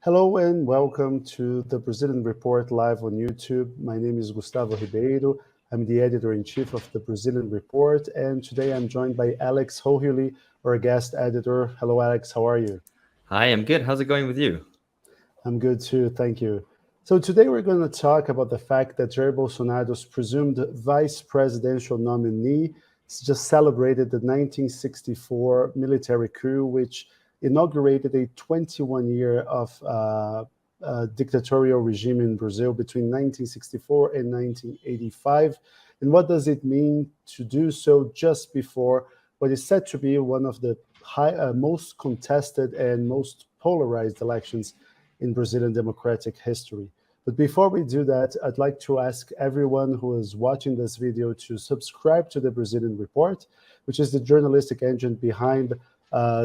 Hello and welcome to the Brazilian Report live on YouTube. My name is Gustavo Ribeiro. I'm the editor-in-chief of the Brazilian Report, and today I'm joined by Alex Hohuli, our guest editor. Hello, Alex. How are you? Hi, I'm good. How's it going with you? I'm good too. Thank you. So today we're going to talk about the fact that Jair Bolsonaro's presumed vice presidential nominee just celebrated the 1964 military coup, which inaugurated a 21-year of dictatorial regime in Brazil between 1964 and 1985. And what does it mean to do so just before what is said to be one of the most contested and most polarized elections in Brazilian democratic history? But before we do that, I'd like to ask everyone who is watching this video to subscribe to the Brazilian Report, which is the journalistic engine behind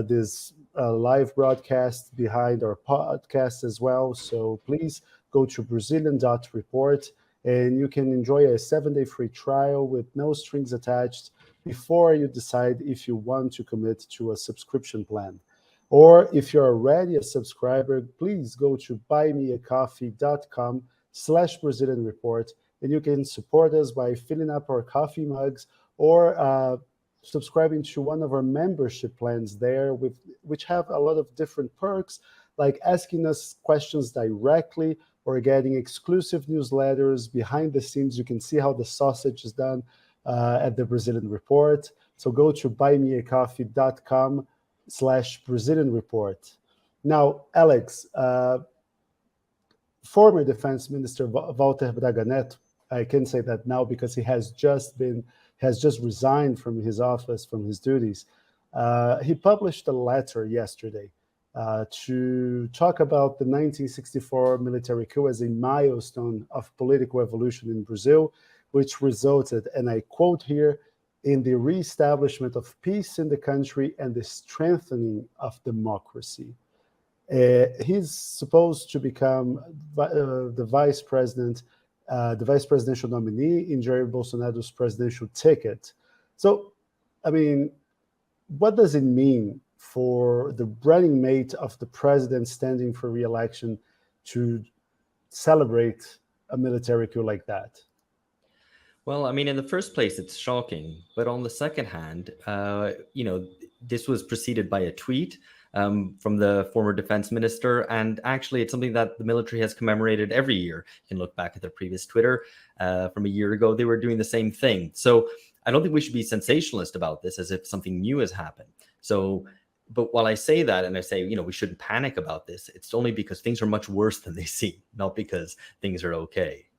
this live broadcast, behind our podcast as well. So please go to Brazilian.report and you can enjoy a 7-day free trial with no strings attached before you decide if you want to commit to a subscription plan. Or if you're already a subscriber, please go to buymeacoffee.com/Brazilian Report and you can support us by filling up our coffee mugs or subscribing to one of our membership plans there, which have a lot of different perks, like asking us questions directly or getting exclusive newsletters behind the scenes. You can see how the sausage is done at the Brazilian Report. So go to buymeacoffee.com/Brazilian Report. Now, Alex, former Defense Minister Walter Braga Neto, I can say that now because he has just resigned from his office, from his duties. He published a letter yesterday to talk about the 1964 military coup as a milestone of political evolution in Brazil, which resulted, and I quote here, in the reestablishment of peace in the country and the strengthening of democracy. He's supposed to become the vice presidential nominee in Jair Bolsonaro's presidential ticket. So, I mean, what does it mean for the running mate of the president standing for re-election to celebrate a military coup like that? Well, I mean, in the first place, it's shocking. But on the second hand, this was preceded by a tweet from the former defense minister. And actually, it's something that the military has commemorated every year. You can look back at their previous Twitter from a year ago. They were doing the same thing. So I don't think we should be sensationalist about this as if something new has happened. But while I say that and I say, we shouldn't panic about this, it's only because things are much worse than they seem, not because things are okay.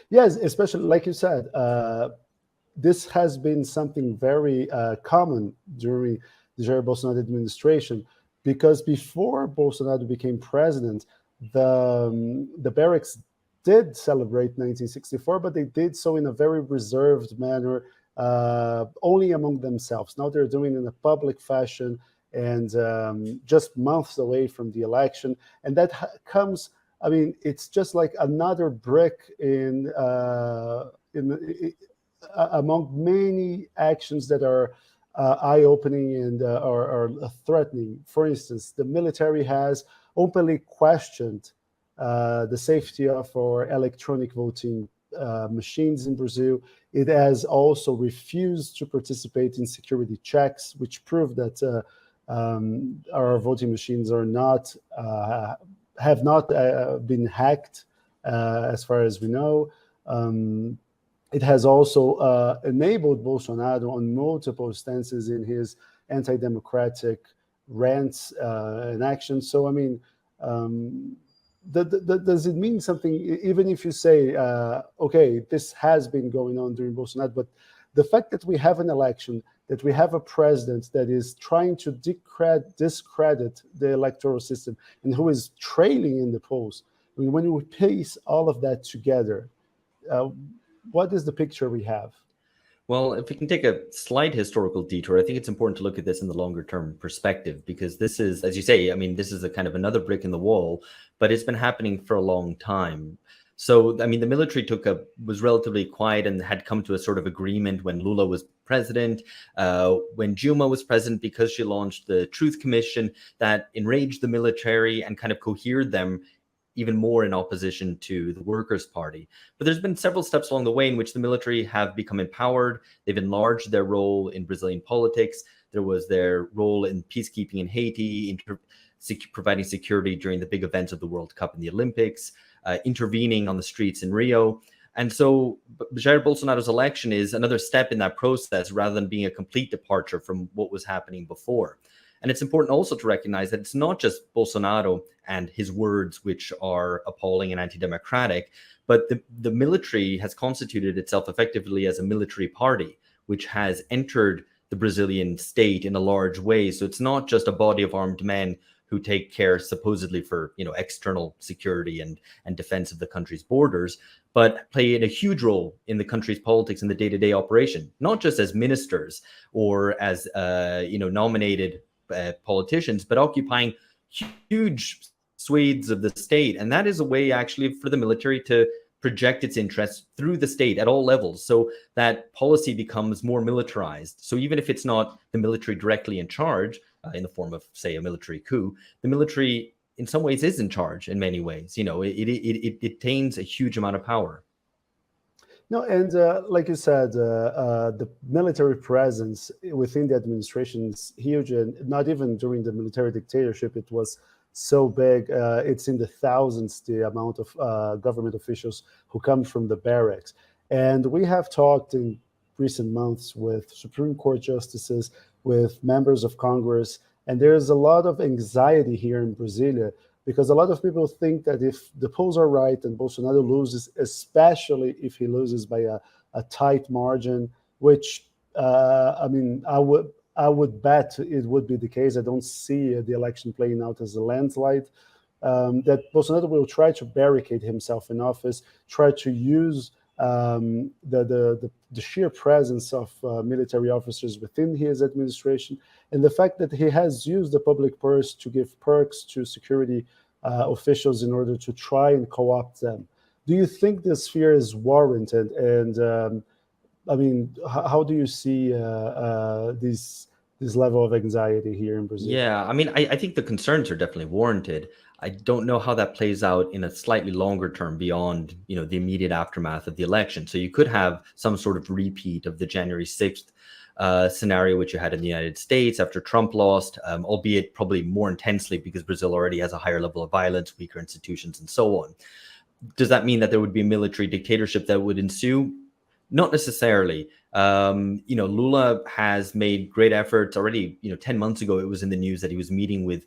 Yes, especially like you said, this has been something very common during the Jair Bolsonaro administration, because before Bolsonaro became president, the barracks did celebrate 1964, but they did so in a very reserved manner, only among themselves. Now they're doing it in a public fashion and just months away from the election. And that comes, I mean, it's just like another brick among many actions that are eye-opening and are threatening. For instance, the military has openly questioned the safety of our electronic voting machines in Brazil. It has also refused to participate in security checks, which prove that our voting machines are not have not been hacked, as far as we know. It has also enabled Bolsonaro on multiple stances in his anti-democratic rants and actions. So, I mean, does it mean something, even if you say, okay, this has been going on during Bolsonaro, but the fact that we have an election, that we have a president that is trying to discredit the electoral system and who is trailing in the polls, I mean, when we piece all of that together, uh, what is the picture we have? Well, if we can take a slight historical detour, I think it's important to look at this in the longer term perspective, because this is, as you say, I mean, this is a kind of another brick in the wall, but it's been happening for a long time. So, I mean, the military was relatively quiet and had come to a sort of agreement when Lula was president, when Dilma was president, because she launched the Truth Commission that enraged the military and kind of cohered them even more in opposition to the Workers' Party. But there's been several steps along the way in which the military have become empowered. They've enlarged their role in Brazilian politics. There was their role in peacekeeping in Haiti, providing security during the big events of the World Cup and the Olympics, intervening on the streets in Rio. And so Jair Bolsonaro's election is another step in that process rather than being a complete departure from what was happening before. And it's important also to recognize that it's not just Bolsonaro and his words which are appalling and anti-democratic, but the military has constituted itself effectively as a military party, which has entered the Brazilian state in a large way. So it's not just a body of armed men who take care supposedly for, external security and defense of the country's borders, but play a huge role in the country's politics and the day-to-day operation, not just as ministers or as, nominated politicians, but occupying huge swathes of the state. And that is a way actually for the military to project its interests through the state at all levels, so that policy becomes more militarized. So even if it's not the military directly in charge, in the form of, say, a military coup, the military in some ways is in charge in many ways. It attains a huge amount of power. No, and like you said, the military presence within the administration is huge, and not even during the military dictatorship, it was so big. It's in the thousands, the amount of government officials who come from the barracks. And we have talked in recent months with Supreme Court justices, with members of Congress, and there's a lot of anxiety here in Brasilia, because a lot of people think that if the polls are right and Bolsonaro loses, especially if he loses by a tight margin, which I would bet it would be the case. I don't see the election playing out as a landslide. That Bolsonaro will try to barricade himself in office, try to use the sheer presence of military officers within his administration, and the fact that he has used the public purse to give perks to security officials in order to try and co-opt them. Do you think this fear is warranted? And how do you see this level of anxiety here in Brazil? Yeah, I mean, I think the concerns are definitely warranted. I don't know how that plays out in a slightly longer term beyond, the immediate aftermath of the election. So you could have some sort of repeat of the January 6th scenario, which you had in the United States after Trump lost, albeit probably more intensely because Brazil already has a higher level of violence, weaker institutions, and so on. Does that mean that there would be a military dictatorship that would ensue? Not necessarily. Lula has made great efforts already. 10 months ago, it was in the news that he was meeting with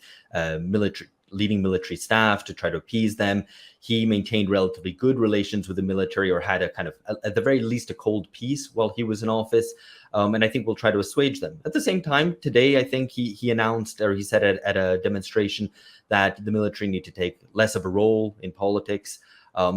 leading military staff to try to appease them. He maintained relatively good relations with the military, or had a kind of, at the very least, a cold peace while he was in office. And I think we'll try to assuage them. At the same time, today, I think he announced, or he said at a demonstration, that the military need to take less of a role in politics.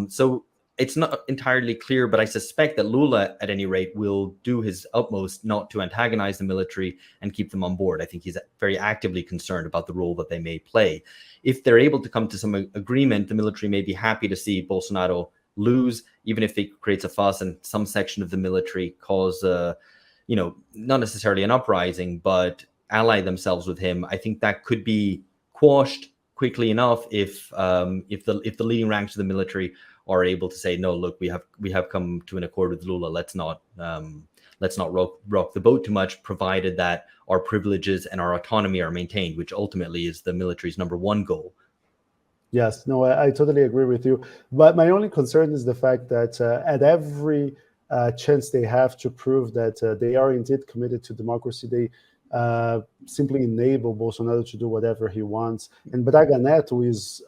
So it's not entirely clear, but I suspect that Lula, at any rate, will do his utmost not to antagonize the military and keep them on board. I think he's very actively concerned about the role that they may play. If they're able to come to some agreement, the military may be happy to see Bolsonaro lose, even if it creates a fuss and some section of the military cause, not necessarily an uprising, but ally themselves with him. I think that could be quashed quickly enough if the leading ranks of the military are able to say, no, look, we have come to an accord with Lula. Let's not rock the boat too much, provided that our privileges and our autonomy are maintained, which ultimately is the military's number one goal. Yes, no, I totally agree with you. But my only concern is the fact that at every chance they have to prove that they are indeed committed to democracy, they simply enable Bolsonaro to do whatever he wants. And Braga Neto is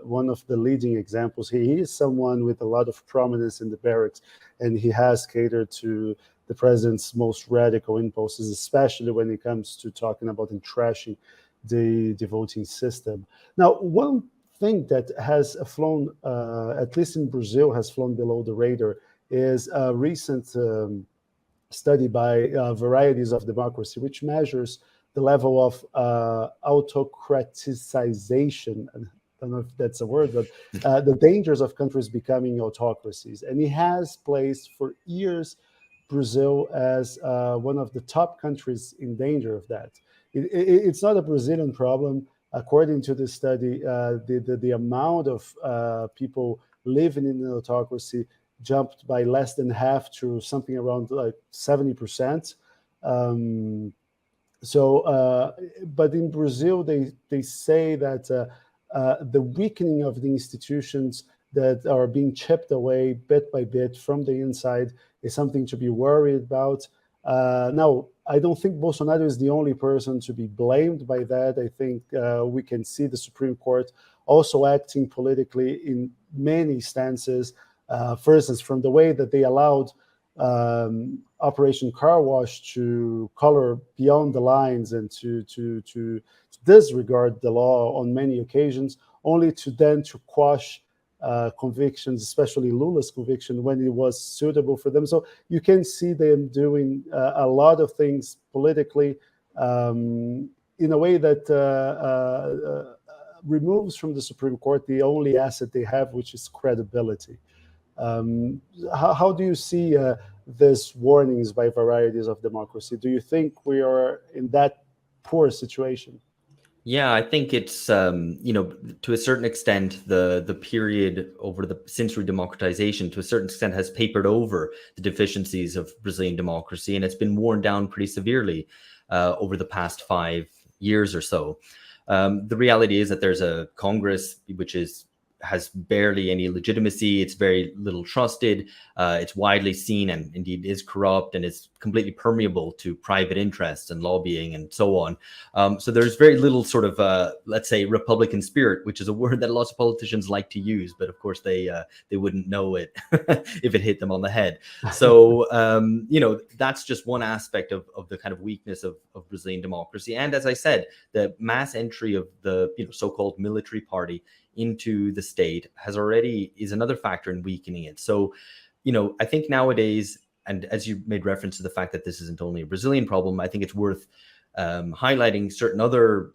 one of the leading examples. He is someone with a lot of prominence in the barracks, and he has catered to the president's most radical impulses, especially when it comes to talking about and trashing the voting system. Now, one think that has flown, at least in Brazil, has flown below the radar is a recent study by Varieties of Democracy, which measures the level of autocraticization. I don't know if that's a word, but the dangers of countries becoming autocracies. And it has placed for years Brazil as one of the top countries in danger of that. It's not a Brazilian problem. According to this study, the amount of people living in an autocracy jumped by less than half to something around like 70%. But in Brazil, they say that the weakening of the institutions that are being chipped away bit by bit from the inside is something to be worried about. Now, I don't think Bolsonaro is the only person to be blamed by that. I think we can see the Supreme Court also acting politically in many stances. For instance, from the way that they allowed Operation Car Wash to color beyond the lines and to disregard the law on many occasions, only to then to quash convictions, especially Lula's conviction, when it was suitable for them. So you can see them doing a lot of things politically in a way that removes from the Supreme Court the only asset they have, which is credibility. How do you see these warnings by Varieties of Democracy? Do you think we are in that poor situation? Yeah, I think it's to a certain extent the period over since redemocratization to a certain extent has papered over the deficiencies of Brazilian democracy, and it's been worn down pretty severely over the past 5 years or so. The reality is that there's a Congress which has barely any legitimacy. It's very little trusted. It's widely seen and indeed is corrupt, and it's completely permeable to private interests and lobbying and so on. So there's very little sort of, let's say, Republican spirit, which is a word that lots of politicians like to use, but of course they wouldn't know it if it hit them on the head. So, that's just one aspect of the kind of weakness of Brazilian democracy. And as I said, the mass entry of the so-called military party into the state is another factor in weakening it. So, I think nowadays, and as you made reference to the fact that this isn't only a Brazilian problem, I think it's worth highlighting certain other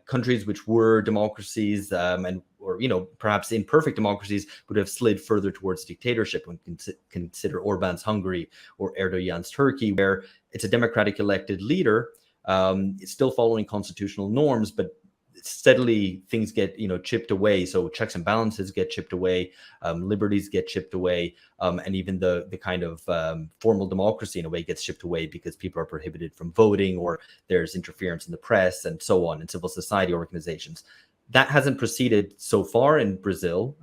countries which were democracies or perhaps imperfect democracies would have slid further towards dictatorship. When consider Orban's Hungary or Erdogan's Turkey, where it's a democratic elected leader. It's still following constitutional norms, but steadily things get chipped away. So checks and balances get chipped away, liberties get chipped away, and even the kind of formal democracy in a way gets chipped away because people are prohibited from voting, or there's interference in the press and so on, and civil society organizations. That hasn't proceeded so far in Brazil,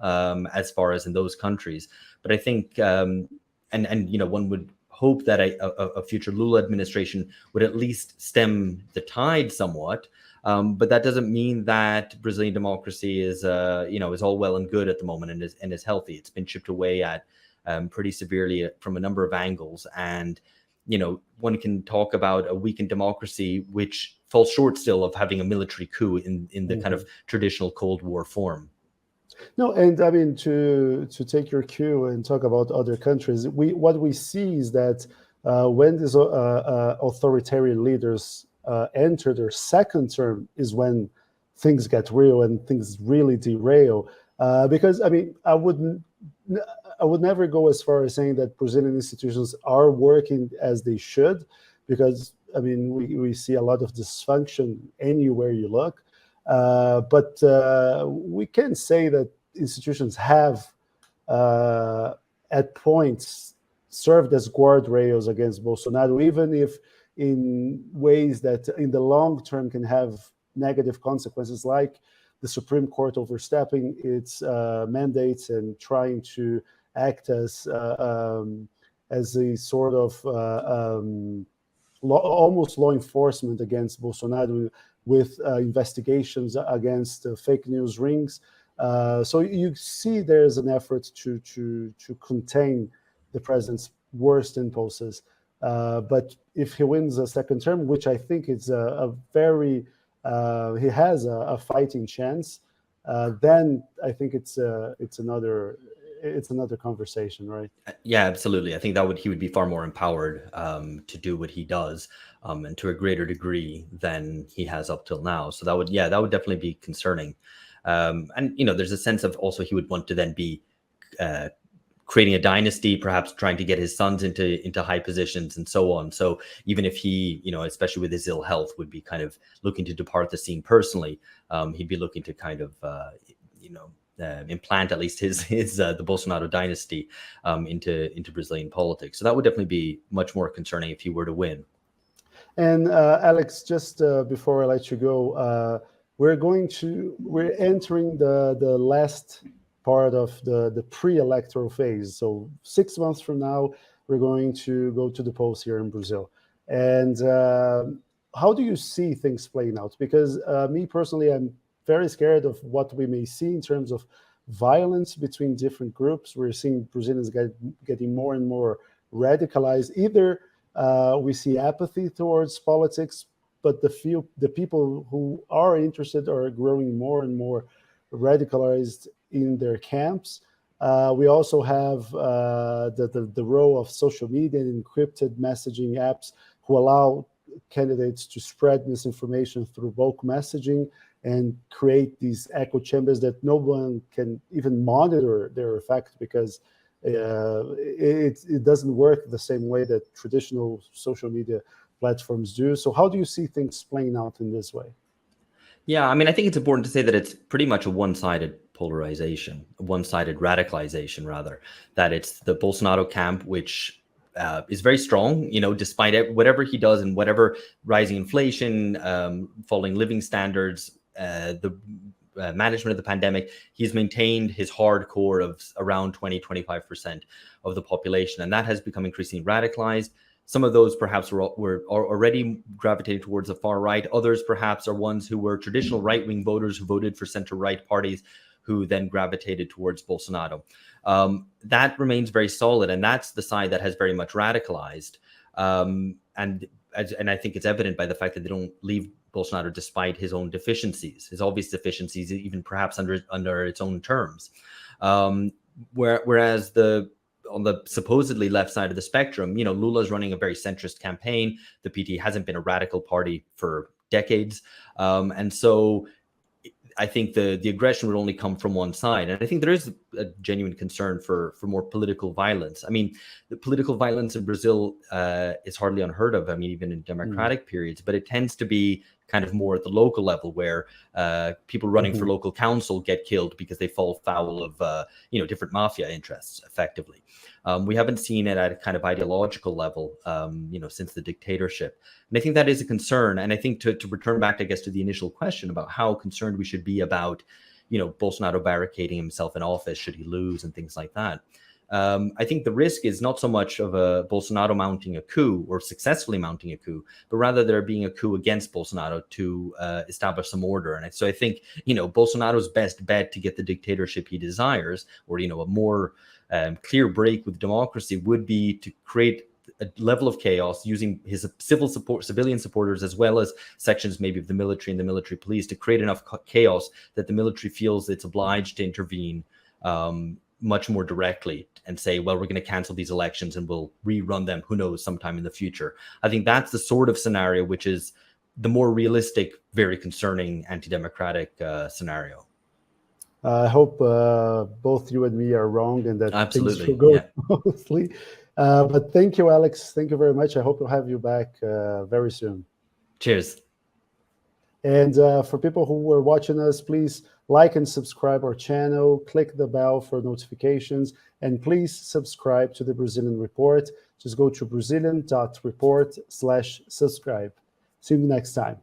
as far as in those countries. But I think, and one would hope that a future Lula administration would at least stem the tide somewhat. But that doesn't mean that Brazilian democracy is all well and good at the moment and is healthy. It's been chipped away at pretty severely from a number of angles. And, one can talk about a weakened democracy, which falls short still of having a military coup in the kind of traditional Cold War form. No, and I mean, to take your cue and talk about other countries, what we see is that when these authoritarian leaders enter their second term is when things get real and things really derail. Because I mean, I would never go as far as saying that Brazilian institutions are working as they should, because I mean we see a lot of dysfunction anywhere you look. But we can say that institutions have at points served as guardrails against Bolsonaro, even if in ways that in the long term can have negative consequences, like the Supreme Court overstepping its mandates and trying to act as a sort of almost law enforcement against Bolsonaro with investigations against fake news rings. So you see there's an effort to contain the president's worst impulses. But if he wins a second term, which I think is a very, he has a fighting chance, then I think it's another conversation, right? Yeah, absolutely. I think he would be far more empowered to do what he does, and to a greater degree than he has up till now. So that would definitely be concerning. And there's a sense of also he would want to then be creating a dynasty, perhaps trying to get his sons into high positions and so on. So even if he, especially with his ill health, would be kind of looking to depart the scene personally, he'd be looking to kind of, implant at least his the Bolsonaro dynasty into Brazilian politics. So that would definitely be much more concerning if he were to win. And Alex, just before I let you go, we're entering the last part of the pre-electoral phase. So 6 months from now, we're going to go to the polls here in Brazil. And how do you see things playing out? Because me personally, I'm very scared of what we may see in terms of violence between different groups. We're seeing Brazilians getting more and more radicalized. Either we see apathy towards politics, but the people who are interested are growing more and more radicalized in their camps. We also have the role of social media and encrypted messaging apps who allow candidates to spread misinformation through bulk messaging and create these echo chambers that no one can even monitor their effect, because it doesn't work the same way that traditional social media platforms do. So how do you see things playing out in this way? Yeah, I mean, I think it's important to say that it's pretty much a one-sided polarization, a one-sided radicalization, rather, that it's the Bolsonaro camp, which is very strong, despite whatever he does and whatever rising inflation, falling living standards, the management of the pandemic, he's maintained his hardcore of around 20-25% of the population. And that has become increasingly radicalized. Some of those perhaps were already gravitating towards the far right. Others perhaps are ones who were traditional right-wing voters who voted for center-right parties, who then gravitated towards Bolsonaro. That remains very solid, and that's the side that has very much radicalized. And I think it's evident by the fact that they don't leave Bolsonaro despite his own deficiencies, his obvious deficiencies, even perhaps under its own terms. Whereas on the supposedly left side of the spectrum, Lula's running a very centrist campaign. The PT hasn't been a radical party for decades. And so I think the aggression would only come from one side. And I think there is a genuine concern for more political violence. I mean, the political violence in Brazil is hardly unheard of. I mean, even in democratic periods, but it tends to be kind of more at the local level, where people running for local council get killed because they fall foul of different mafia interests, effectively. We haven't seen it at a kind of ideological level, since the dictatorship. And I think that is a concern. And I think to return back, I guess, to the initial question about how concerned we should be about, Bolsonaro barricading himself in office should he lose and things like that. I think the risk is not so much of a Bolsonaro mounting a coup or successfully mounting a coup, but rather there being a coup against Bolsonaro to establish some order. And so I think, Bolsonaro's best bet to get the dictatorship he desires, or, a more clear break with democracy, would be to create a level of chaos using his civilian supporters, as well as sections maybe of the military and the military police, to create enough chaos that the military feels it's obliged to intervene much more directly and say, well, we're going to cancel these elections and we'll rerun them, who knows, sometime in the future. I think that's the sort of scenario which is the more realistic, very concerning anti-democratic scenario. I hope both you and me are wrong and that absolutely things will go smoothly. But thank you, Alex. Thank you very much. I hope to have you back very soon. Cheers. And for people who were watching us, please like and subscribe our channel, click the bell for notifications, and please subscribe to the Brazilian Report. Just go to brazilian.report/subscribe. See you next time.